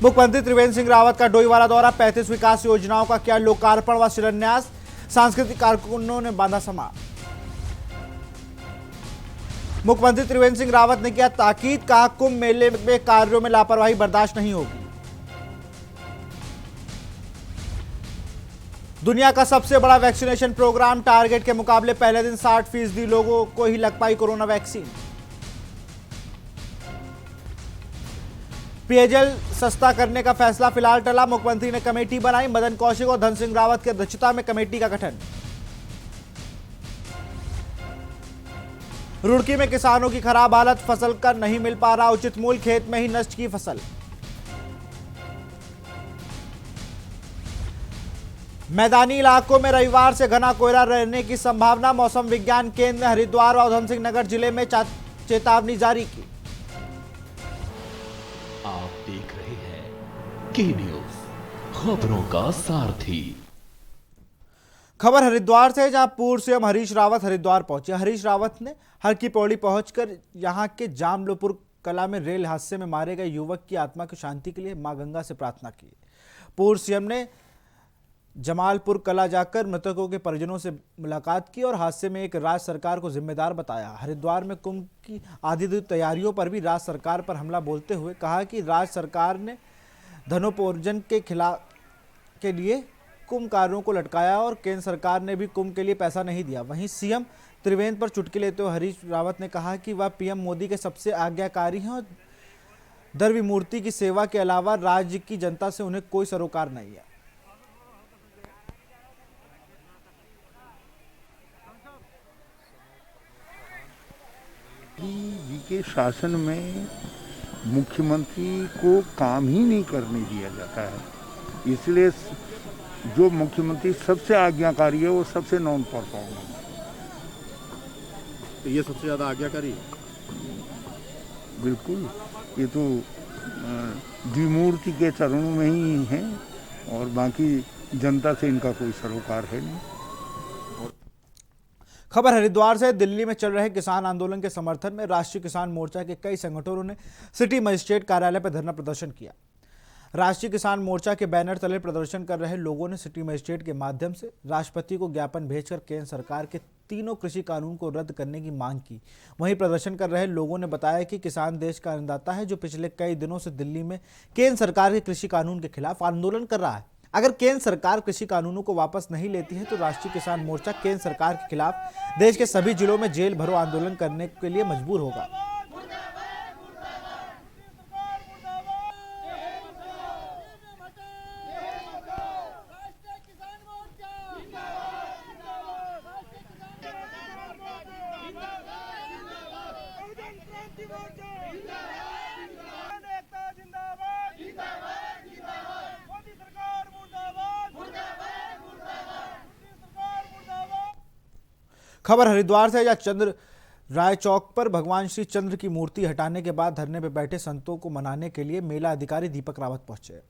मुख्यमंत्री त्रिवेंद्र सिंह रावत का डोईवाला दौरा, 35 विकास योजनाओं का किया लोकार्पण व शिलान्यास। सांस्कृतिक कारकुनों ने बांधा समा। मुख्यमंत्री त्रिवेंद्र सिंह रावत ने किया ताकीद, कहा कुंभ मेले में कार्यों में लापरवाही बर्दाश्त नहीं होगी। दुनिया का सबसे बड़ा वैक्सीनेशन प्रोग्राम, टारगेट के मुकाबले पहले दिन 60% लोगों को ही लग पाई कोरोना वैक्सीन। पेयजल सस्ता करने का फैसला फिलहाल टला, मुख्यमंत्री ने कमेटी बनाई। मदन कौशिक और धन सिंह रावत की अध्यक्षता में कमेटी का गठन। रुड़की में किसानों की खराब हालत, फसल का नहीं मिल पा रहा उचित मूल्य, खेत में ही नष्ट की फसल। मैदानी इलाकों में रविवार से घना कोहरा रहने की संभावना, मौसम विज्ञान केंद्र ने हरिद्वार और उधमसिंह नगर जिले में चेतावनी जारी की। आप देख रहे हैं के न्यूज, खबरों का सारथी। खबर हरिद्वार से, जहां पूर्व सीएम हरीश रावत हरिद्वार पहुंचे। हरीश रावत ने हर की पौड़ी पहुंचकर यहां के जामलोपुर कला में रेल हादसे में मारे गए युवक की आत्मा की शांति के लिए मां गंगा से प्रार्थना की। पूर्व सीएम ने जमालपुर कला जाकर मृतकों के परिजनों से मुलाकात की और हादसे में एक राज्य सरकार को जिम्मेदार बताया। हरिद्वार में कुंभ की आदि तैयारियों पर भी राज्य सरकार पर हमला बोलते हुए कहा कि राज्य सरकार ने धनोपार्जन के खिलाफ के लिए कुंभ कार्यों को लटकाया और केंद्र सरकार ने भी कुंभ के लिए पैसा नहीं दिया। वहीं सीएम त्रिवेंद्र पर चुटकी लेते हुए हरीश रावत ने कहा कि वह पीएम मोदी के सबसे आज्ञाकारी हैं और द्रव्य मूर्ति की सेवा के अलावा राज्य की जनता से उन्हें कोई सरोकार नहीं है। जी के शासन में मुख्यमंत्री को काम ही नहीं करने दिया जाता है, इसलिए जो मुख्यमंत्री सबसे आज्ञाकारी है वो सबसे नॉन परफॉर्मर है। तो ये सबसे ज़्यादा आज्ञाकारी है? बिल्कुल, ये तो द्विमूर्ति के चरणों में ही है और बाकी जनता से इनका कोई सरोकार है नहीं। खबर हरिद्वार से, दिल्ली में चल रहे किसान आंदोलन के समर्थन में राष्ट्रीय किसान मोर्चा के कई संगठनों ने सिटी मजिस्ट्रेट कार्यालय पर धरना प्रदर्शन किया। राष्ट्रीय किसान मोर्चा के बैनर तले प्रदर्शन कर रहे लोगों ने सिटी मजिस्ट्रेट के माध्यम से राष्ट्रपति को ज्ञापन भेजकर केंद्र सरकार के तीनों कृषि कानून को रद्द करने की मांग की। वहीं प्रदर्शन कर रहे लोगों ने बताया कि किसान देश का अन्नदाता है जो पिछले कई दिनों से दिल्ली में केंद्र सरकार के कृषि कानून के खिलाफ आंदोलन कर रहा है। अगर केंद्र सरकार कृषि कानूनों को वापस नहीं लेती है तो राष्ट्रीय किसान मोर्चा केंद्र सरकार के खिलाफ देश के सभी जिलों में जेल भरो आंदोलन करने के लिए मजबूर होगा। खबर हरिद्वार से, या चंद्र राय चौक पर भगवान श्री चंद्र की मूर्ति हटाने के बाद धरने पर बैठे संतों को मनाने के लिए मेला अधिकारी दीपक रावत पहुंचे।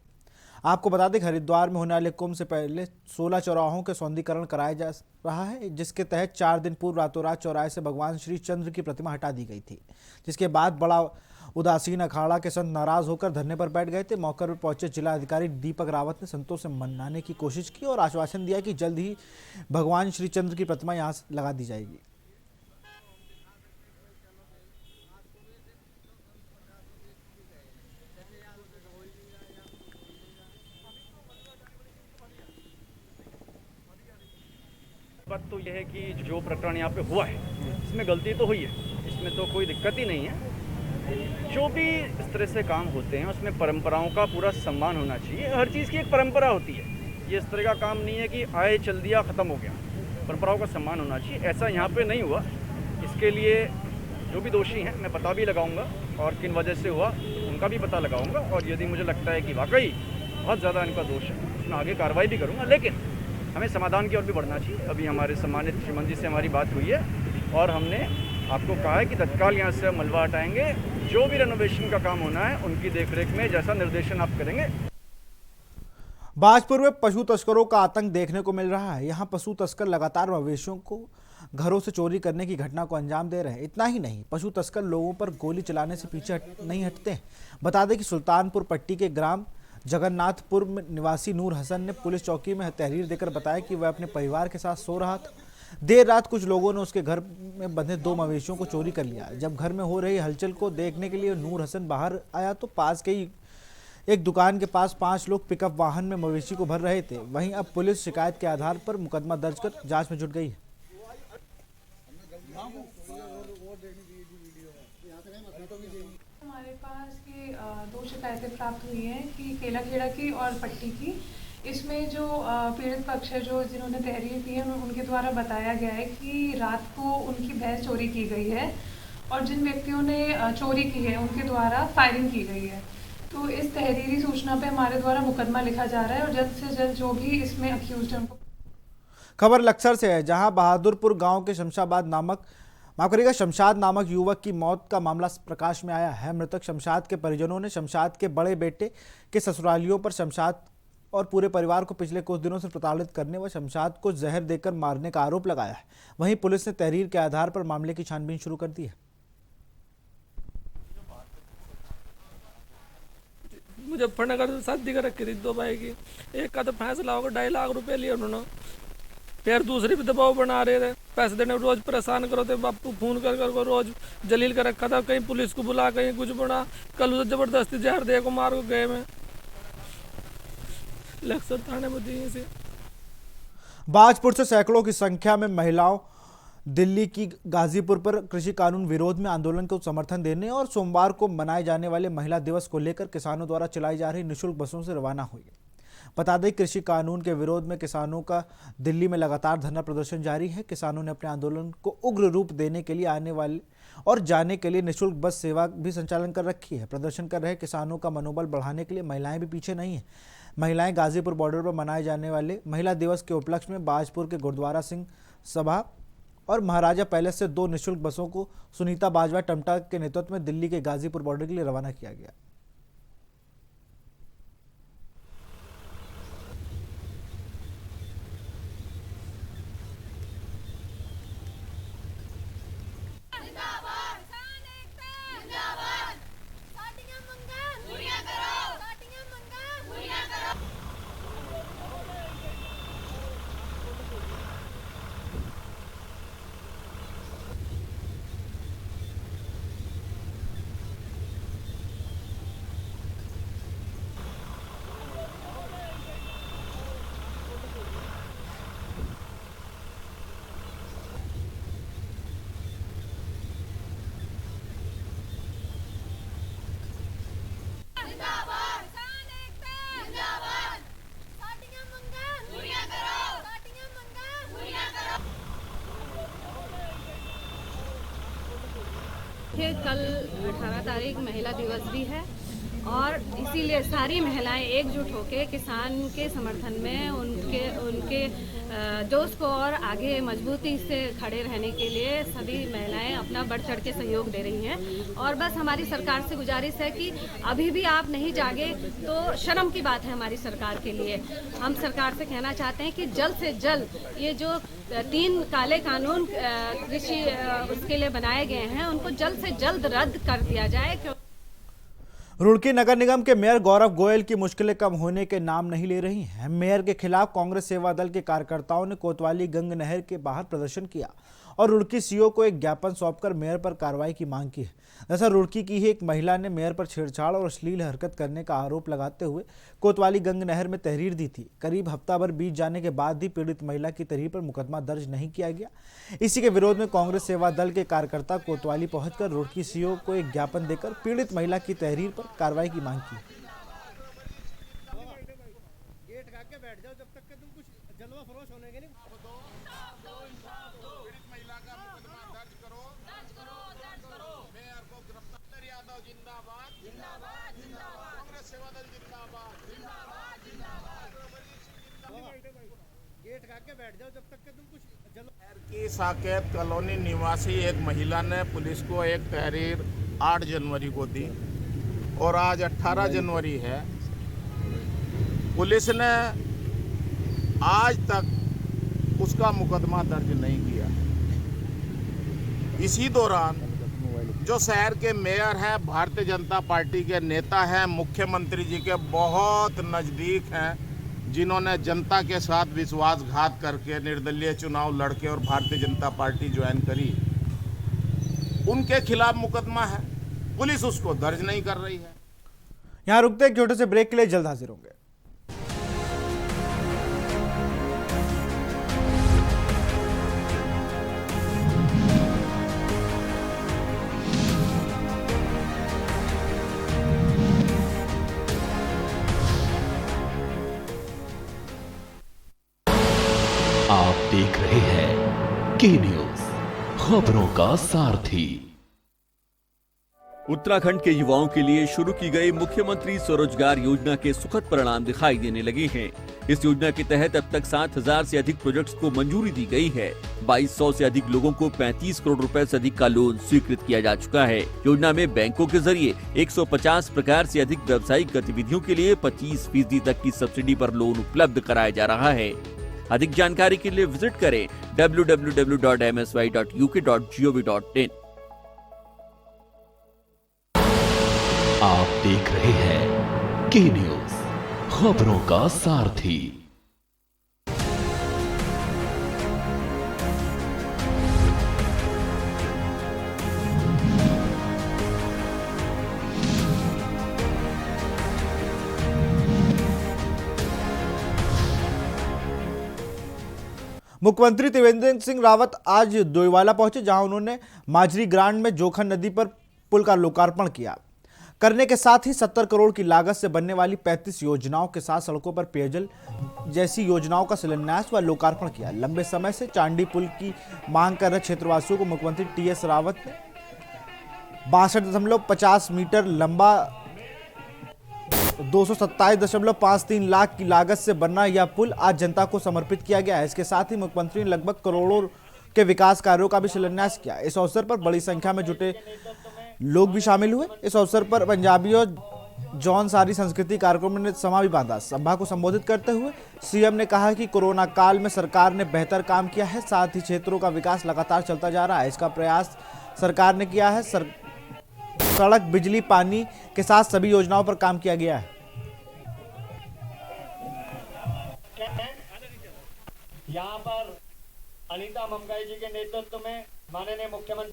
आपको बता दें कि हरिद्वार में होने वाले कुंभ से पहले 16 चौराहों के सौंदर्यीकरण कराया जा रहा है, जिसके तहत 4 दिन पूर्व रातों रात चौराहे से भगवान श्री चंद्र की प्रतिमा हटा दी गई थी, जिसके बाद बड़ा उदासीन अखाड़ा के संत नाराज होकर धरने पर बैठ गए थे। मौके पर पहुंचे जिला अधिकारी दीपक रावत ने संतों से मनाने की कोशिश की और आश्वासन दिया कि जल्द ही भगवान श्री चंद्र की प्रतिमा यहां लगा दी जाएगी। बात तो यह है कि जो प्रकरण यहाँ पे हुआ है इसमें गलती तो हुई है, इसमें तो कोई दिक्कत ही नहीं है। जो भी इस तरह से काम होते हैं उसमें परंपराओं का पूरा सम्मान होना चाहिए। हर चीज़ की एक परंपरा होती है, ये इस तरह का काम नहीं है कि आए चल दिया ख़त्म हो गया। परंपराओं का सम्मान होना चाहिए, ऐसा यहाँ पे नहीं हुआ। इसके लिए जो भी दोषी हैं मैं पता भी लगाऊंगा और किन वजह से हुआ उनका भी पता लगाऊंगा, और यदि मुझे लगता है कि वाकई बहुत ज़्यादा इनका दोष है उसमें आगे कार्रवाई भी करूँगा। लेकिन हमें समाधान की ओर भी बढ़ना चाहिए। अभी हमारे सम्मानित श्रीमंत जी से हमारी बात हुई है और हमने आपको कहा है कि तत्काल यहाँ से मलबा हटाएंगे। जो भी रेनोवेशन का काम होना है उनकी देखरेख में जैसा निर्देशन आप करेंगे। बाजपुर में पशु तस्करों का आतंक देखने को मिल रहा है। यहाँ पशु तस्कर लगातार मवेशियों को घरों से चोरी करने की घटना को अंजाम दे रहे हैं। इतना ही नहीं, पशु तस्कर लोगों पर गोली चलाने से पीछे नहीं हटते हैं। बता दें कि सुल्तानपुर पट्टी के ग्राम जगन्नाथपुर में निवासी नूर हसन ने पुलिस चौकी में तहरीर देकर बताया कि वह अपने परिवार के साथ सो रहा था। देर रात कुछ लोगों ने उसके घर में बंधे 2 मवेशियों को चोरी कर लिया। जब घर में हो रही हलचल को देखने के लिए नूर हसन बाहर आया तो पास के ही एक दुकान के पास 5 लोग पिकअप वाहन में मवेशी को भर रहे थे। वहीं अब पुलिस शिकायत के आधार पर मुकदमा दर्ज कर जांच में जुट गई है। हमारे पास ये 2 शिकायतें प्राप्त हुई हैं कि केलाखेड़ा की और पट्टी की। इसमें जो पीड़ित पक्ष है, जो जिन्होंने तहरीर दी है, उनके द्वारा बताया गया है कि रात को उनकी भैंस चोरी की गई है और जिन व्यक्तियों ने चोरी की है उनके द्वारा फायरिंग की गई है। तो इस तहरीरी सूचना पे हमारे द्वारा मुकदमा लिखा जा रहा है और जल्द से जल्द जो भी इसमें अक्यूज्ड है उनको। खबर लक्सर से है, जहां बहादुरपुर गांव के शमशाद नामक युवक की मौत का मामला प्रकाश में आया है। मृतक शमशाद के परिजनों ने शमशाद के बड़े बेटे के ससुरालियों पर शमशाद और पूरे परिवार को पिछले कुछ दिनों से प्रताड़ित करने व शमशाद को जहर देकर मारने का आरोप लगाया है। वहीं पुलिस ने तहरीर के आधार पर मामले की छानबीन शुरू कर दी है। मुजफ्फरनगर से शादी कर रखी थी 2 भाई की। एक का तो फैसला होगा 2.5 लाख रुपए लिए उन्होंने, फिर दूसरी भी दबाव बना रहे थे, पैसे देने रोज परेशान करो थे। बापू फोन कर रोज जलील कर रखा था, कहीं पुलिस को बुला, कहीं कुछ बना। कल उसे जबरदस्ती जहर दे को मार को गए में लक्सर थाने में दी से। बाजपुर से सैकड़ों की संख्या में महिलाओं दिल्ली की गाजीपुर पर कृषि कानून विरोध में आंदोलन को समर्थन देने और सोमवार को मनाए जाने वाले महिला दिवस को लेकर किसानों द्वारा चलाई जा रही निःशुल्क बसों से रवाना हुई। बता दें, कृषि कानून के विरोध में किसानों का दिल्ली में लगातार धरना प्रदर्शन जारी है। किसानों ने अपने आंदोलन को उग्र रूप देने के लिए आने वाले और जाने के लिए निःशुल्क बस सेवा भी संचालन कर रखी है। प्रदर्शन कर रहे किसानों का मनोबल बढ़ाने के लिए महिलाएं भी पीछे नहीं है। महिलाएं गाजीपुर बॉर्डर पर मनाए जाने वाले महिला दिवस के उपलक्ष्य में बाजपुर के गुरुद्वारा सिंह सभा और महाराजा पैलेस से 2 निःशुल्क बसों को सुनीता बाजवा टमटा के नेतृत्व में दिल्ली के गाजीपुर बॉर्डर के लिए रवाना किया गया। कल 18 तारीख महिला दिवस भी है और इसीलिए सारी महिलाएं एकजुट होकर किसान के समर्थन में उनके जोश को और आगे मजबूती से खड़े रहने के लिए सभी महिलाएं अपना बढ़ चढ़ के सहयोग दे रही हैं। और बस हमारी सरकार से गुजारिश है कि अभी भी आप नहीं जागे तो शर्म की बात है हमारी सरकार के लिए। हम सरकार से कहना चाहते हैं कि जल्द से जल्द ये जो 3 काले कानून कृषि उसके लिए बनाए गए हैं उनको जल्द से जल्द रद्द कर दिया जाए। रुड़की नगर निगम के मेयर गौरव गोयल की मुश्किलें कम होने के नाम नहीं ले रही हैं। मेयर के खिलाफ कांग्रेस सेवा दल के कार्यकर्ताओं ने कोतवाली गंग नहर के बाहर प्रदर्शन किया और रुड़की सीओ को एक ज्ञापन सौंपकर मेयर पर कार्रवाई की मांग की है। दरअसल रुड़की की ही एक महिला ने मेयर पर छेड़छाड़ और अश्लील हरकत करने का आरोप लगाते हुए कोतवाली गंग नहर में तहरीर दी थी। करीब हफ्ता भर बीत जाने के बाद भी पीड़ित महिला की तहरीर पर मुकदमा दर्ज नहीं किया गया। इसी के विरोध में कांग्रेस सेवा दल के कार्यकर्ता कोतवाली पहुंचकर रुड़की सीओ को एक ज्ञापन देकर पीड़ित महिला की तहरीर पर कार्रवाई की मांग की। की साकेत कॉलोनी निवासी एक महिला ने पुलिस को एक तहरीर 8 जनवरी को दी और आज 18 जनवरी है। पुलिस ने आज तक उसका मुकदमा दर्ज नहीं किया। इसी दौरान जो शहर के मेयर हैं, भारतीय जनता पार्टी के नेता हैं, मुख्यमंत्री जी के बहुत नज़दीक हैं, जिन्होंने जनता के साथ विश्वासघात करके निर्दलीय चुनाव लड़के और भारतीय जनता पार्टी ज्वाइन करी, उनके खिलाफ मुकदमा है। पुलिस उसको दर्ज नहीं कर रही है। यहाँ रुकते एक छोटे से ब्रेक के लिए, जल्द हाजिर होंगे। आप देख रहे हैं के न्यूज, खबरों का सारथी। उत्तराखंड के युवाओं के लिए शुरू की गई मुख्यमंत्री स्वरोजगार योजना के सुखद परिणाम दिखाई देने लगे हैं। इस योजना के तहत अब तक 7,000 से अधिक प्रोजेक्ट्स को मंजूरी दी गई है। 2,200 से अधिक लोगों को 35 करोड़ रुपए से अधिक का लोन स्वीकृत किया जा चुका है। योजना में बैंकों के जरिए 150 प्रकार से अधिक व्यावसायिक गतिविधियों के लिए 25% तक की सब्सिडी पर लोन उपलब्ध कराया जा रहा है। अधिक जानकारी के लिए विजिट करें www.msy.uk.gov.in। आप देख रहे हैं के न्यूज, खबरों का सारथी। मुख्यमंत्री त्रिवेंद्र सिंह रावत आज डोईवाला पहुंचे, जहां उन्होंने माजरी ग्रांड में जोखन नदी पर पुल का लोकार्पण किया। करने के साथ ही 70 करोड़ की लागत से बनने वाली 35 योजनाओं के साथ सड़कों पर पेयजल जैसी योजनाओं का शिलान्यास व लोकार्पण किया। लंबे समय से चांडी पुल की मांग कर रहे क्षेत्रवासियों को मुख्यमंत्री टीएस रावत ने 62.50 मीटर लंबा 227.53 लाख की लागत से बनना यह पुल आज जनता को समर्पित किया गया है। इसके साथ ही मुख्यमंत्री ने लगभग करोड़ों के विकास कार्यों का भी शिलान्यास किया। इस अवसर पर बड़ी संख्या में जुटे लोग भी शामिल हुए। इस अवसर पर पंजाबी और जौनसारी संस्कृति कार्यक्रम ने समा भी बांधा। सभा को संबोधित करते हुए सीएम ने कहा कि कोरोना काल में सरकार ने बेहतर काम किया है, साथ ही क्षेत्रों का विकास लगातार चलता जा रहा है। इसका प्रयास सरकार ने किया है। सड़क, बिजली, पानी के साथ सभी योजनाओं पर काम किया गया है। यहाँ पर अनीता ममगाई जी के नेतृत्व में माननीय मुख्यमंत्री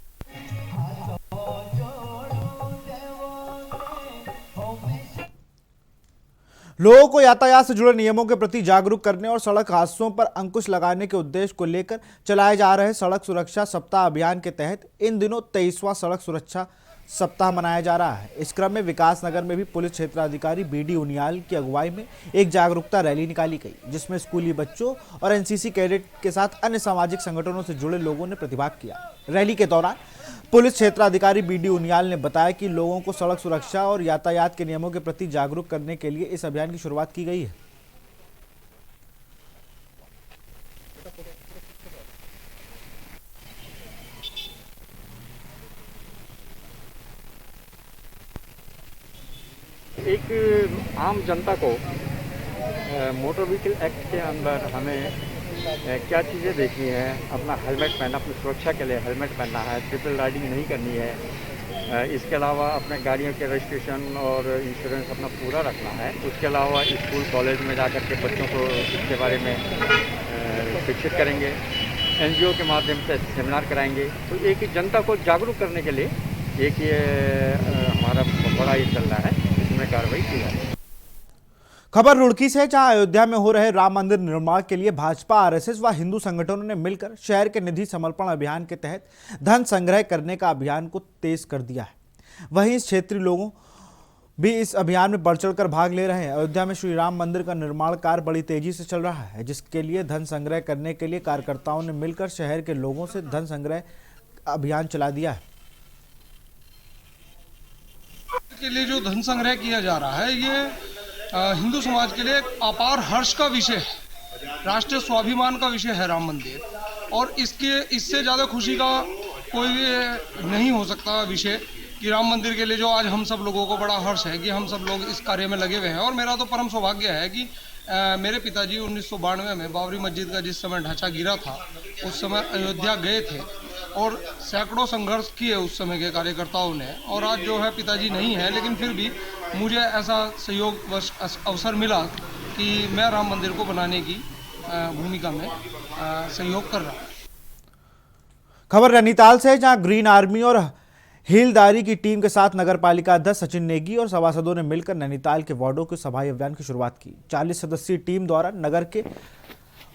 लोगों को यातायात से जुड़े नियमों के प्रति जागरूक करने और सड़क हादसों पर अंकुश लगाने के उद्देश्य को लेकर चलाए जा रहे सड़क सुरक्षा सप्ताह अभियान के तहत इन दिनों 23वां सड़क सुरक्षा सप्ताह मनाया जा रहा है। इस क्रम में विकास नगर में भी पुलिस क्षेत्राधिकारी बीडी उनियाल की अगुवाई में एक जागरूकता रैली निकाली गई, जिसमें स्कूली बच्चों और एनसीसी कैडेट के साथ अन्य सामाजिक संगठनों से जुड़े लोगों ने प्रतिभाग किया। रैली के दौरान पुलिस क्षेत्राधिकारी बीडी उनियाल ने बताया कि लोगों को सड़क सुरक्षा और यातायात के नियमों के प्रति जागरूक करने के लिए इस अभियान की शुरुआत की गई है। एक आम जनता को मोटर व्हीकल एक्ट के अंदर हमें क्या चीज़ें देखनी है। अपना हेलमेट पहनना, अपनी सुरक्षा के लिए हेलमेट पहनना है, ट्रिपल राइडिंग नहीं करनी है। इसके अलावा अपने गाड़ियों के रजिस्ट्रेशन और इंश्योरेंस अपना पूरा रखना है। उसके अलावा स्कूल कॉलेज में जाकर के बच्चों को इसके बारे में शिक्षित करेंगे। एनजीओ के माध्यम से सेमिनार कराएंगे। तो एक जनता को जागरूक करने के लिए एक ये हमारा बड़ा ये चल रहा है, इसमें कार्रवाई की जाए। खबर रुड़की से, जहां अयोध्या में हो रहे राम मंदिर निर्माण के लिए भाजपा, आरएसएस व हिंदू संगठनों ने मिलकर शहर के निधि समर्पण अभियान के तहत धन संग्रह करने का अभियान को तेज कर दिया है। वहीं इस क्षेत्रीय लोगों भी इस अभियान में बढ़ चढ़कर भाग ले रहे हैं। अयोध्या में श्री राम मंदिर का निर्माण कार्य बड़ी तेजी से चल रहा है, जिसके लिए धन संग्रह करने के लिए कार्यकर्ताओं ने मिलकर शहर के लोगों से धन संग्रह अभियान चला दिया है। के लिए जो धन संग्रह किया जा रहा है, ये हिंदू समाज के लिए एक अपार हर्ष का विषय है, राष्ट्रीय स्वाभिमान का विषय है राम मंदिर। और इससे ज़्यादा खुशी का कोई भी नहीं हो सकता विषय कि राम मंदिर के लिए जो आज हम सब लोगों को बड़ा हर्ष है कि हम सब लोग इस कार्य में लगे हुए हैं। और मेरा तो परम सौभाग्य है कि मेरे पिताजी 1992 में बाबरी मस्जिद का जिस समय ढांचा गिरा था, उस समय अयोध्या गए थे और सैकड़ों संघर्ष किए उस समय के कार्यकर्ताओं ने, और आज जो है पिताजी नहीं है, लेकिन फिर भी मुझे ऐसा सहयोग अवसर मिला कि मैं राम मंदिर को बनाने की भूमिका में सहयोग कर रहा हूँ। खबर नैनीताल से है, जहां ग्रीन आर्मी और हिलदारी की टीम के साथ नगर पालिका अध्यक्ष सचिन नेगी और सभासदों ने मिलकर नैनीताल के वार्डों के सफाई अभियान की शुरुआत की। 40 सदस्यीय टीम द्वारा नगर के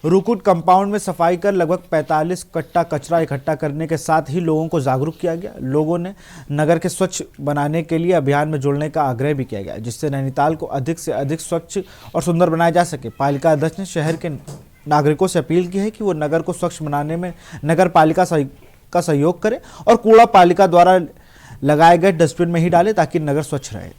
रुकुट कंपाउंड में सफाई कर लगभग 45 कट्टा कचरा इकट्ठा करने के साथ ही लोगों को जागरूक किया गया। लोगों ने नगर के स्वच्छ बनाने के लिए अभियान में जुड़ने का आग्रह भी किया गया, जिससे नैनीताल को अधिक से अधिक स्वच्छ और सुंदर बनाया जा सके। पालिका अध्यक्ष ने शहर के नागरिकों से अपील की है कि वो नगर को स्वच्छ बनाने में नगर पालिका का सहयोग करें और कूड़ा पालिका द्वारा लगाए गए डस्टबिन में ही डालें, ताकि नगर स्वच्छ रहे।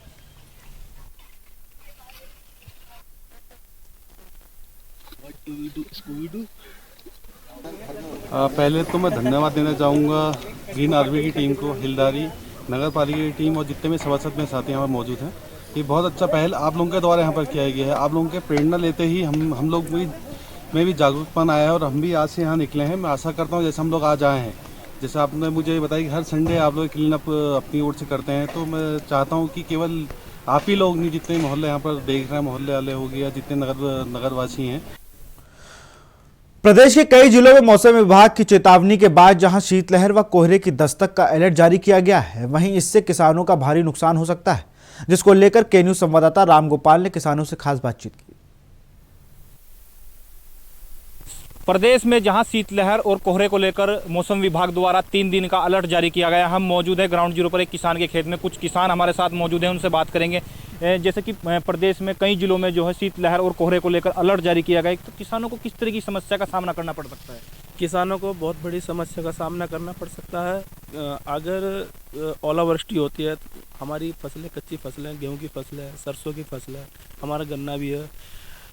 पहले तो मैं धन्यवाद देना चाहूँगा ग्रीन आर्मी की टीम को, हिलदारी नगर पालिका की टीम और जितने भी सभासद में साथी यहाँ पर मौजूद हैं। ये बहुत अच्छा पहल आप लोगों के द्वारा यहाँ पर किया गया है। आप लोगों के प्रेरणा लेते ही हम लोग में भी जागरूकपन आया है और हम भी आज से यहाँ निकले हैं। मैं आशा करता हूँ जैसे हम लोग आज आए हैं, जैसे आपने मुझे बताया कि हर संडे आप लोग क्लीन अप अपनी ओर से करते हैं, तो मैं चाहता हूँ कि केवल आप ही लोग नहीं, जितने मोहल्ले यहाँ पर देख रहे हैं, मोहल्ले वाले हो गया, जितने नगरवासी हैं। प्रदेश के कई जिलों में मौसम विभाग की चेतावनी के बाद जहां शीतलहर व कोहरे की दस्तक का अलर्ट जारी किया गया है, वहीं इससे किसानों का भारी नुकसान हो सकता है, जिसको लेकर के न्यूज संवाददाता रामगोपाल ने किसानों से खास बातचीत की। प्रदेश में जहां शीतलहर और कोहरे को लेकर मौसम विभाग द्वारा 3 दिन का अलर्ट जारी किया गया। हम मौजूद है ग्राउंड जीरो पर एक किसान के खेत में। कुछ किसान हमारे साथ मौजूद हैं, उनसे बात करेंगे। जैसे कि प्रदेश में कई जिलों में जो है शीतलहर और कोहरे को लेकर अलर्ट जारी किया गया है, तो किसानों को किस तरह की समस्या का सामना करना पड़ सकता है? किसानों को बहुत बड़ी समस्या का सामना करना पड़ सकता है। अगर ओलावृष्टि होती है तो हमारी फसलें, कच्ची फसलें, गेहूँ की फसलें, सरसों की फसलें, हमारा गन्ना भी है,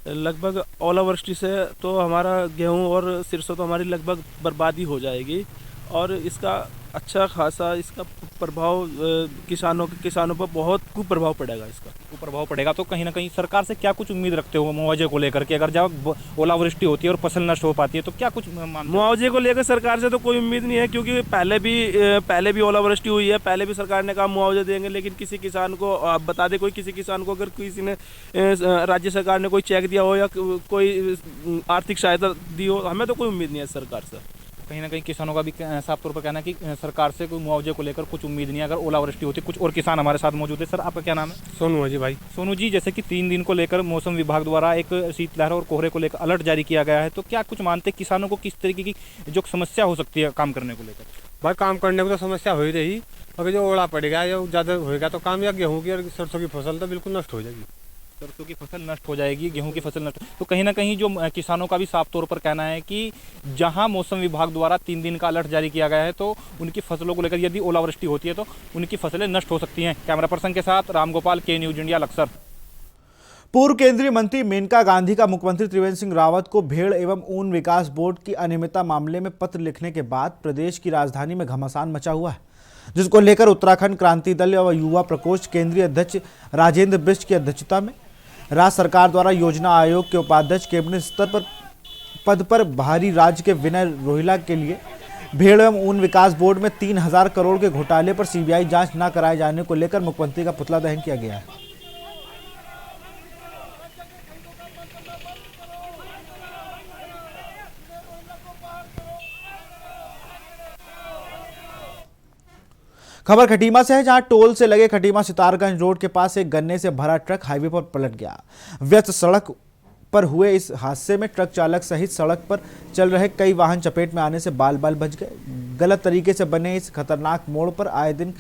लगभग ओलावृष्टि से तो हमारा गेहूं और सरसों तो हमारी लगभग बर्बादी हो जाएगी। और इसका अच्छा खासा इसका प्रभाव किसानों पर बहुत कुप्रभाव पड़ेगा। इसका कुप्रभाव पड़ेगा तो कहीं ना कहीं सरकार से क्या कुछ उम्मीद रखते हो मुआवजे को लेकर के? अगर जब ओलावृष्टि होती है और फसल नष्ट हो पाती है तो क्या कुछ मुआवजे को लेकर सरकार से तो कोई उम्मीद नहीं है, क्योंकि पहले भी ओलावृष्टि हुई है, पहले भी सरकार ने कहा मुआवजे देंगे, लेकिन किसी किसान को आप बता दें, कोई किसी किसान को अगर किसी ने राज्य सरकार ने कोई चेक दिया हो या कोई आर्थिक सहायता दी हो, हमें तो कोई उम्मीद नहीं है सरकार से। कहीं ना कहीं किसानों का भी साफ तौर पर कहना है कि सरकार से कोई मुआवजे को लेकर कुछ उम्मीद नहीं है अगर ओलावृष्टि होती। कुछ और किसान हमारे साथ मौजूद है। सर, आपका क्या नाम है? सोनू है जी भाई। सोनू जी, जैसे कि 3 दिन को लेकर मौसम विभाग द्वारा एक शीतलहर और कोहरे को लेकर अलर्ट जारी किया गया है, तो क्या कुछ मानते किसानों को किस तरीके की जो समस्या हो सकती है काम करने को लेकर? भाई काम करने को तो समस्या हो ही रही, अगर जो ओला पड़ेगा या ज़्यादा होएगा तो काम, या गेहूँ की और सरसों की फसल तो बिल्कुल नष्ट हो जाएगी। सरसों की फसल नष्ट हो जाएगी, गेहूं की फसल नष्ट। तो कहीं ना कहीं जो किसानों का भी साफ तौर पर कहना है कि जहां मौसम विभाग द्वारा 3 दिन का अलर्ट जारी किया गया है, तो उनकी फसलों को लेकर यदि ओलावृष्टि होती है तो उनकी फसलें नष्ट हो सकती हैं। कैमरा पर्सन के साथ रामगोपाल, के न्यूज इंडिया, लक्सर। पूर्व केंद्रीय मंत्री मेनका गांधी का मुख्यमंत्री त्रिवेंद्र सिंह रावत को भेड़ एवं ऊन विकास बोर्ड की अनियमितता मामले में पत्र लिखने के बाद प्रदेश की राजधानी में घमासान मचा हुआ है, जिसको लेकर उत्तराखंड क्रांति दल व युवा प्रकोष्ठ केंद्रीय अध्यक्ष राजेंद्र बिष्ट की अध्यक्षता में राज्य सरकार द्वारा योजना आयोग के उपाध्यक्ष कैबिनेट स्तर पर पद पर भारी राज्य के विनय रोहिला के लिए भेड़ एवं ऊन विकास बोर्ड में 3000 करोड़ के घोटाले पर सीबीआई जांच न कराए जाने को लेकर मुख्यमंत्री का पुतला दहन किया गया है। खबर खटीमा से है, जहां टोल से लगे खटीमा सितारगंज रोड के पास एक गन्ने से भरा ट्रक हाईवे पर पलट गया। व्यस्त सड़क पर हुए इस हादसे में ट्रक चालक सहित सड़क पर चल रहे कई वाहन चपेट में आने से बाल बाल बच गए। गलत तरीके से बने इस खतरनाक मोड़ पर आए दिन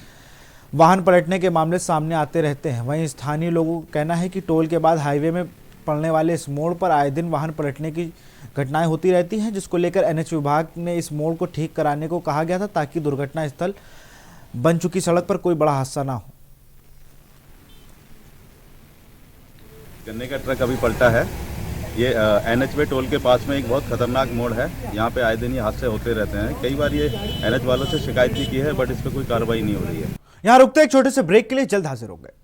वाहन पलटने के मामले सामने आते रहते हैं। वहीं स्थानीय लोगों का कहना है कि टोल के बाद हाईवे में पड़ने वाले इस मोड़ पर आए दिन वाहन पलटने की घटनाएं होती रहती हैं, जिसको लेकर एनएच विभाग ने इस मोड़ को ठीक कराने को कहा गया था, ताकि दुर्घटना स्थल बन चुकी सड़क पर कोई बड़ा हादसा ना हो। गन्ने का ट्रक अभी पलटा है। ये एनएच पे टोल के पास में एक बहुत खतरनाक मोड़ है। यहाँ पे आए दिन ये हादसे होते रहते हैं। कई बार ये एनएच वालों से शिकायत भी की है, बट इस पर कोई कार्रवाई नहीं हो रही है। यहाँ रुकते एक छोटे से ब्रेक के लिए, जल्द हाजिर होंगे।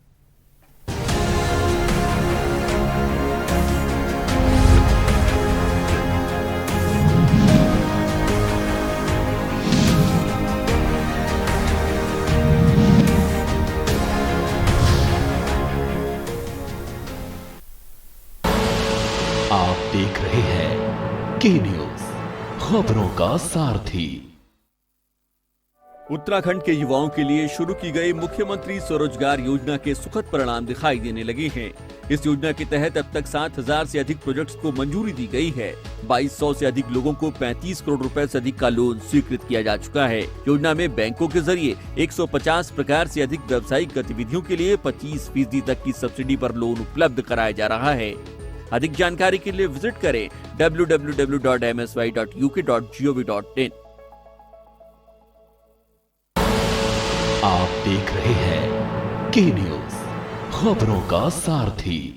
देख रहे हैं के न्यूज, खबरों का सारथी। उत्तराखंड के युवाओं के लिए शुरू की गई मुख्यमंत्री स्वरोजगार योजना के सुखद परिणाम दिखाई देने लगे हैं। इस योजना के तहत अब तक 7,000 से अधिक प्रोजेक्ट्स को मंजूरी दी गई है। 2,200 से अधिक लोगों को 35 करोड़ रुपए से अधिक का लोन स्वीकृत किया जा चुका है। योजना में बैंकों के जरिए 150 प्रकार से अधिक व्यावसायिक गतिविधियों के लिए 25% तक की सब्सिडी पर लोन उपलब्ध कराया जा रहा है। अधिक जानकारी के लिए विजिट करें www.msy.uk.gov.in। आप देख रहे हैं के न्यूज, खबरों का सारथी।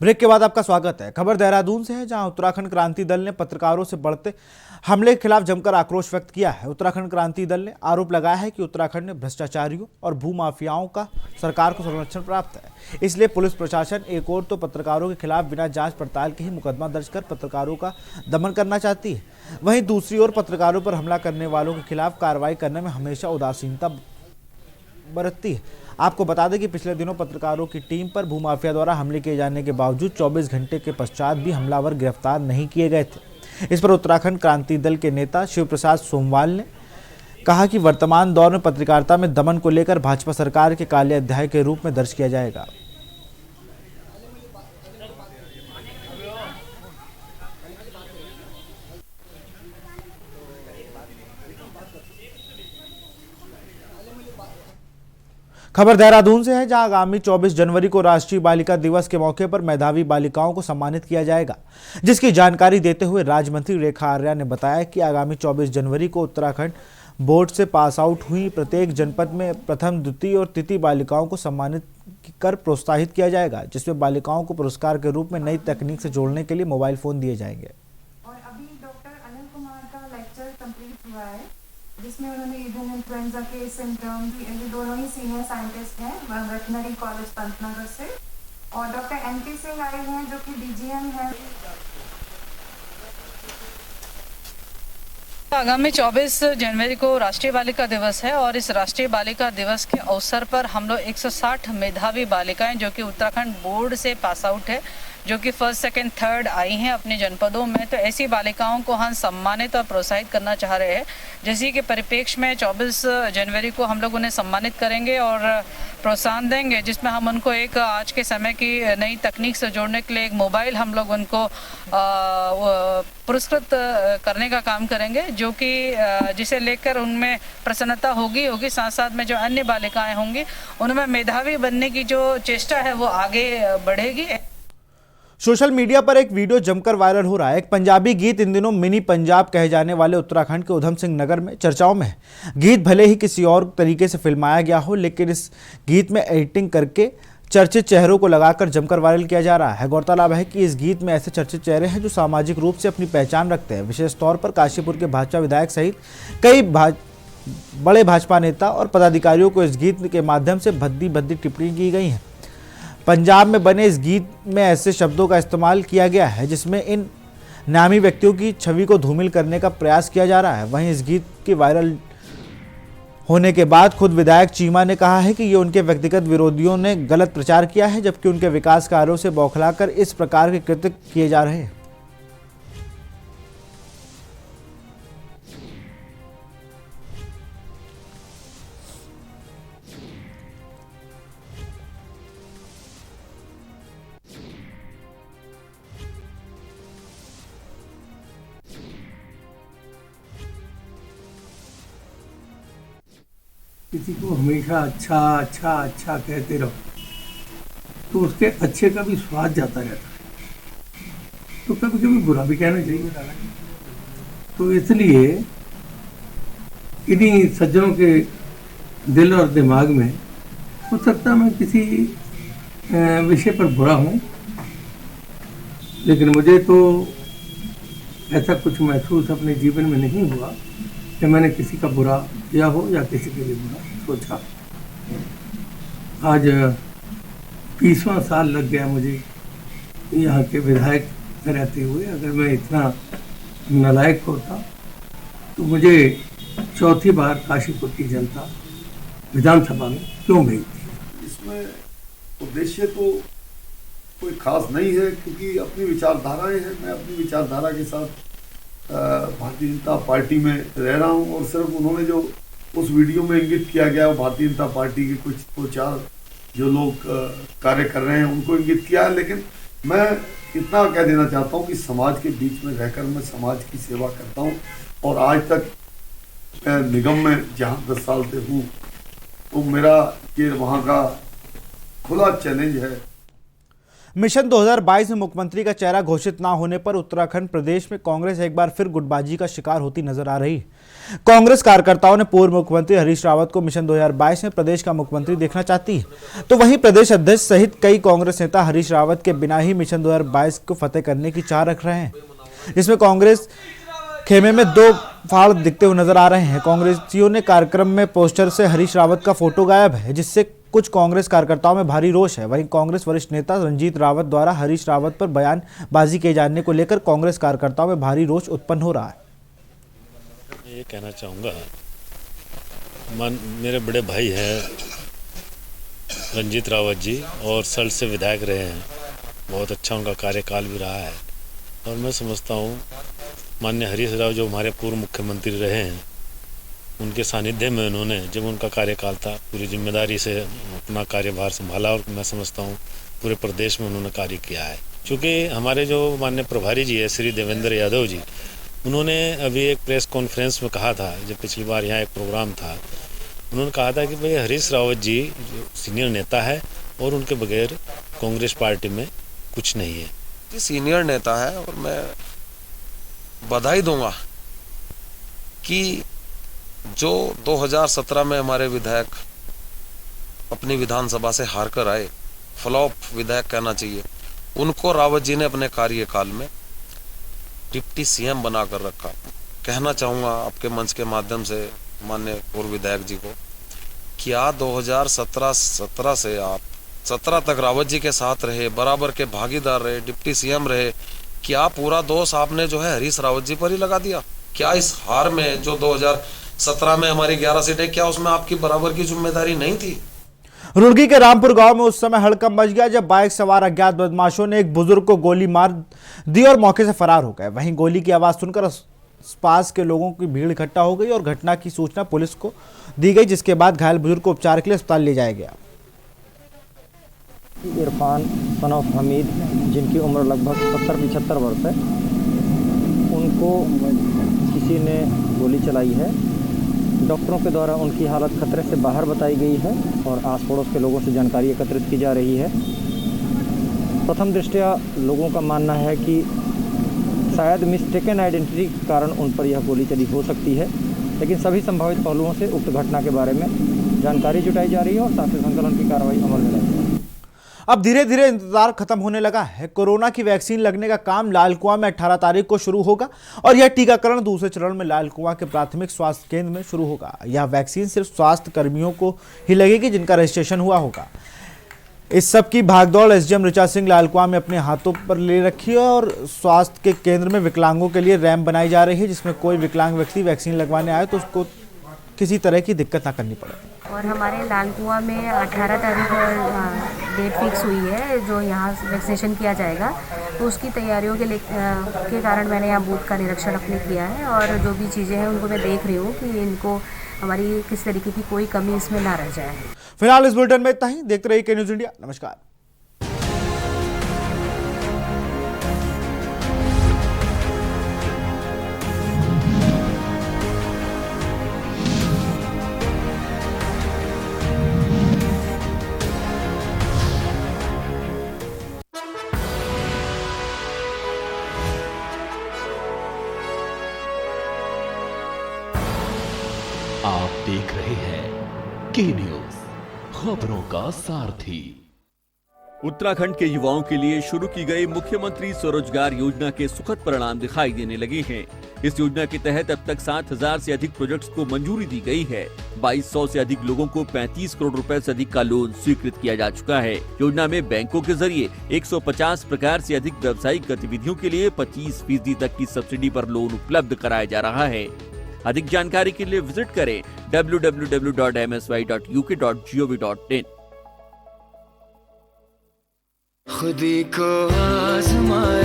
ब्रेक के बाद आपका स्वागत है। खबर देहरादून से है, जहां उत्तराखंड क्रांति दल ने पत्रकारों से बढ़ते हमले के खिलाफ जमकर आक्रोश व्यक्त किया है। उत्तराखंड क्रांति दल ने आरोप लगाया है कि उत्तराखंड में भ्रष्टाचारियों और भूमाफियाओं का सरकार को संरक्षण प्राप्त है, इसलिए पुलिस प्रशासन एक और तो पत्रकारों के खिलाफ बिना जांच पड़ताल के ही मुकदमा दर्ज कर पत्रकारों का दमन करना चाहती है। वहीं दूसरी ओर पत्रकारों पर हमला करने वालों के खिलाफ कार्रवाई करने में हमेशा उदासीनता बरतती है। आपको बता दें कि पिछले दिनों पत्रकारों की टीम पर भूमाफिया द्वारा हमले किए जाने के बावजूद 24 घंटे के पश्चात भी हमलावर गिरफ्तार नहीं किए गए थे। इस पर उत्तराखंड क्रांति दल के नेता शिव प्रसाद सोमवाल ने कहा कि वर्तमान दौर में पत्रकारिता में दमन को लेकर भाजपा सरकार के काले अध्याय के रूप में दर्ज किया जाएगा। खबर देहरादून से है, जहां आगामी 24 जनवरी को राष्ट्रीय बालिका दिवस के मौके पर मेधावी बालिकाओं को सम्मानित किया जाएगा, जिसकी जानकारी देते हुए राज्य मंत्री रेखा आर्या ने बताया कि आगामी 24 जनवरी को उत्तराखंड बोर्ड से पास आउट हुई प्रत्येक जनपद में प्रथम, द्वितीय और तृतीय बालिकाओं को सम्मानित कर प्रोत्साहित किया जाएगा, जिसमें बालिकाओं को पुरस्कार के रूप में नई तकनीक से जोड़ने के लिए मोबाइल फोन दिए जाएंगे। और अभी डॉक्टर अनिल कुमार का लेक्चर कंप्लीट हुआ है, जिसमें उन्होंने एवियन इन्फ्लुएंजा के सिम्टम भी, ये दोनों ही सीनियर साइंटिस्ट हैं वेटनरी कॉलेज पंतनगर से, और डॉक्टर एनके सिंह आए हैं जो कि डीजीएम हैं। आगामी 24 जनवरी को राष्ट्रीय बालिका दिवस है और इस राष्ट्रीय बालिका दिवस के अवसर पर हम लोग 160 मेधावी बालिकाएं जो कि उत्तराखंड बोर्ड से पास आउट है, जो कि फर्स्ट, सेकंड, थर्ड आई हैं अपने जनपदों में, तो ऐसी बालिकाओं को हम सम्मानित और प्रोत्साहित करना चाह रहे हैं। जैसे कि परिप्रेक्ष्य में 24 जनवरी को हम लोग उन्हें सम्मानित करेंगे और प्रोत्साहन देंगे, जिसमें हम उनको एक आज के समय की नई तकनीक से जोड़ने के लिए एक मोबाइल हम लोग उनको पुरस्कृत करने का काम करेंगे, जो कि जिसे लेकर उनमें प्रसन्नता होगी, साथ साथ में जो अन्य बालिकाएं होंगी उनमें मेधावी बनने की जो चेष्टा है वो आगे बढ़ेगी। सोशल मीडिया पर एक वीडियो जमकर वायरल हो रहा है। एक पंजाबी गीत इन दिनों मिनी पंजाब कहे जाने वाले उत्तराखंड के उधम सिंह नगर में चर्चाओं में है। गीत भले ही किसी और तरीके से फिल्माया गया हो, लेकिन इस गीत में एडिटिंग करके चर्चित चेहरों को लगाकर जमकर वायरल किया जा रहा है। गौरतलब है कि इस गीत में ऐसे चर्चित चेहरे हैं जो सामाजिक रूप से अपनी पहचान रखते हैं। विशेष तौर पर काशीपुर के भाजपा विधायक सहित कई बड़े भाजपा नेता और पदाधिकारियों को इस गीत के माध्यम से भद्दी टिप्पणी की गई है। पंजाब में बने इस गीत में ऐसे शब्दों का इस्तेमाल किया गया है जिसमें इन नामी व्यक्तियों की छवि को धूमिल करने का प्रयास किया जा रहा है। वहीं इस गीत के वायरल होने के बाद खुद विधायक चीमा ने कहा है कि ये उनके व्यक्तिगत विरोधियों ने गलत प्रचार किया है, जबकि उनके विकास कार्यों से बौखलाकर इस प्रकार के कृत्य किए जा रहे हैं। किसी को हमेशा अच्छा अच्छा अच्छा कहते रहो तो उसके अच्छे का भी स्वाद जाता रहता है, तो कभी कभी बुरा भी कहना चाहिए। तो इसलिए इन्हीं सज्जनों के दिल और दिमाग में हो सकता मैं किसी विषय पर बुरा हूँ, लेकिन मुझे तो ऐसा कुछ महसूस अपने जीवन में नहीं हुआ कि मैंने किसी का बुरा किया हो या किसी के लिए बुरा सोचा। आज 20वां साल लग गया मुझे यहाँ के विधायक रहते हुए अगर मैं इतना नालायक होता तो मुझे चौथी बार काशीपुर की जनता विधानसभा में क्यों भेजती। इसमें उद्देश्य तो कोई खास नहीं है, क्योंकि अपनी विचारधाराएं हैं। मैं अपनी विचारधारा के साथ भारतीय जनता पार्टी में रह रहा हूं, और सिर्फ उन्होंने जो उस वीडियो में इंगित किया गया वो भारतीय जनता पार्टी के कुछ दो चार जो लोग कार्य कर रहे हैं उनको इंगित किया है। लेकिन मैं इतना कह देना चाहता हूं कि समाज के बीच में रहकर मैं समाज की सेवा करता हूं, और आज तक निगम में जहां 10 साल से हूँ, तो मेरा ये वहाँ का खुला चैलेंज है। मिशन 2022 में मुख्यमंत्री का चेहरा घोषित ना होने पर उत्तराखंड प्रदेश में कांग्रेस एक बार फिर गुटबाजी का शिकार होती नजर आ रही है। कांग्रेस कार्यकर्ताओं ने पूर्व मुख्यमंत्री हरीश रावत को मिशन 2022 में प्रदेश का मुख्यमंत्री देखना चाहती है, तो वहीं प्रदेश अध्यक्ष सहित कई कांग्रेस नेता हरीश रावत के बिना ही मिशन 2022 को फतेह करने की चाह रख रहे हैं। इसमें कांग्रेस खेमे में दो फाड़ दिखते हुए नजर आ रहे हैं। कांग्रेसियों ने कार्यक्रम में पोस्टर से हरीश रावत का फोटो गायब है, जिससे कुछ कांग्रेस कार्यकर्ताओं में भारी रोष है। वहीं कांग्रेस वरिष्ठ नेता रंजीत रावत द्वारा हरीश रावत पर बयानबाजी किए जाने को लेकर कांग्रेस कार्यकर्ताओं में भारी रोष उत्पन्न हो रहा है। ये कहना चाहूँगा, मेरे बड़े भाई हैं रंजीत रावत जी, और सल्ट से विधायक रहे हैं, बहुत अच्छा उनका कार्यकाल भी रहा है, और मैं समझता हूँ माननीय हरीश रावत जो हमारे पूर्व मुख्यमंत्री रहे हैं, उनके सानिध्य में उन्होंने जब उनका कार्यकाल था पूरी जिम्मेदारी से अपना कार्यभार संभाला, और मैं समझता हूँ पूरे प्रदेश में उन्होंने कार्य किया है। क्योंकि हमारे जो माननीय प्रभारी जी है श्री देवेंद्र यादव जी, उन्होंने अभी एक प्रेस कॉन्फ्रेंस में कहा था, जब पिछली बार यहाँ एक प्रोग्राम था, उन्होंने कहा था कि भाई हरीश रावत जी जो सीनियर नेता है और उनके बगैर कांग्रेस पार्टी में कुछ नहीं है। जी सीनियर नेता है, और मैं बधाई दूंगा कि जो 2017 में हमारे विधायक अपनी विधानसभा से हार कर आए, फ्लॉप विधायक कहना चाहिए, उनको रावत जी ने अपने कार्यकाल में डिप्टी सीएम बनाकर रखा। कहना चाहूँगा आपके मंच के माध्यम से माननीय पूर्व विधायक जी को, क्या 2017 से आप 17 तक रावत जी के साथ रहे, बराबर के भागीदार रहे, डिप्टी सीएम रहे, क्या पूरा दोष आपने जो है हरीश रावत जी पर ही लगा दिया? क्या इस हार में जो 2017 में हमारी 11 सीटें, क्या उसमें आपकी बराबर की जिम्मेदारी नहीं थी? रुड़की के रामपुर गांव में उस समय हड़कंप मच गया जब बाइक सवार अज्ञात बदमाशों ने एक बुजुर्ग को गोली मार दी और मौके से फरार हो गए। वहीं गोली की आवाज सुनकर पास के लोगों की भीड़ इकट्ठा हो गई और घटना की सूचना पुलिस को दी गई, जिसके बाद घायल बुजुर्ग को उपचार के लिए अस्पताल ले जाया गया। इरफान सन ऑफ हमीद, जिनकी उम्र लगभग 70-75 वर्ष है, उनको किसी ने गोली चलाई है। डॉक्टरों के द्वारा उनकी हालत खतरे से बाहर बताई गई है और आस पड़ोस के लोगों से जानकारी एकत्रित की जा रही है। प्रथम दृष्टया लोगों का मानना है कि शायद मिस्टेकन आइडेंटिटी के कारण उन पर यह गोली चली हो सकती है, लेकिन सभी संभावित पहलुओं से उक्त घटना के बारे में जानकारी जुटाई जा रही है और साथ ही संकलन की कार्रवाई अमल में लाई जा रही है। अब धीरे धीरे इंतजार खत्म होने लगा है। कोरोना की वैक्सीन लगने का काम लालकुआं में 18 तारीख को शुरू होगा और यह टीकाकरण दूसरे चरण में लालकुआं के प्राथमिक स्वास्थ्य केंद्र में शुरू होगा। यह वैक्सीन सिर्फ स्वास्थ्य कर्मियों को ही लगेगी जिनका रजिस्ट्रेशन हुआ होगा। इस सब की भागदौड़ एसडीएम ऋचा सिंह लालकुआं में अपने हाथों पर ले रखी है और स्वास्थ्य के केंद्र में विकलांगों के लिए रैंप बनाई जा रही है, जिसमें कोई विकलांग व्यक्ति वैक्सीन लगवाने आए तो उसको किसी तरह की दिक्कत ना करनी पड़े। और हमारे लालकुआं में 18 तारीख डेट फिक्स हुई है जो यहाँ वैक्सीनेशन किया जाएगा, तो उसकी तैयारियों के कारण मैंने यहाँ बूथ का निरीक्षण अपने किया है और जो भी चीज़ें हैं उनको मैं देख रही हूँ कि इनको हमारी किस तरीके की कोई कमी इसमें ना रह जाए। फिलहाल इस बुलेटिन में इतना ही। देखते रहिए के न्यूज़ इंडिया। नमस्कार। आप देख रहे हैं के न्यूज़, खबरों का सारथी। उत्तराखंड के युवाओं के लिए शुरू की गई मुख्यमंत्री स्वरोजगार योजना के सुखद परिणाम दिखाई देने लगे हैं। इस योजना के तहत अब तक 7,000 से अधिक प्रोजेक्ट्स को मंजूरी दी गई है। 2,200 से अधिक लोगों को 35 करोड़ रुपए से अधिक का लोन स्वीकृत किया जा चुका है। योजना में बैंकों के जरिए 150 प्रकार से अधिक व्यावसायिक गतिविधियों के लिए 25% तक की सब्सिडी पर लोन उपलब्ध कराया जा रहा है। अधिक जानकारी के लिए विजिट करें www.msy.uk.gov.in। खुदी को आजमाए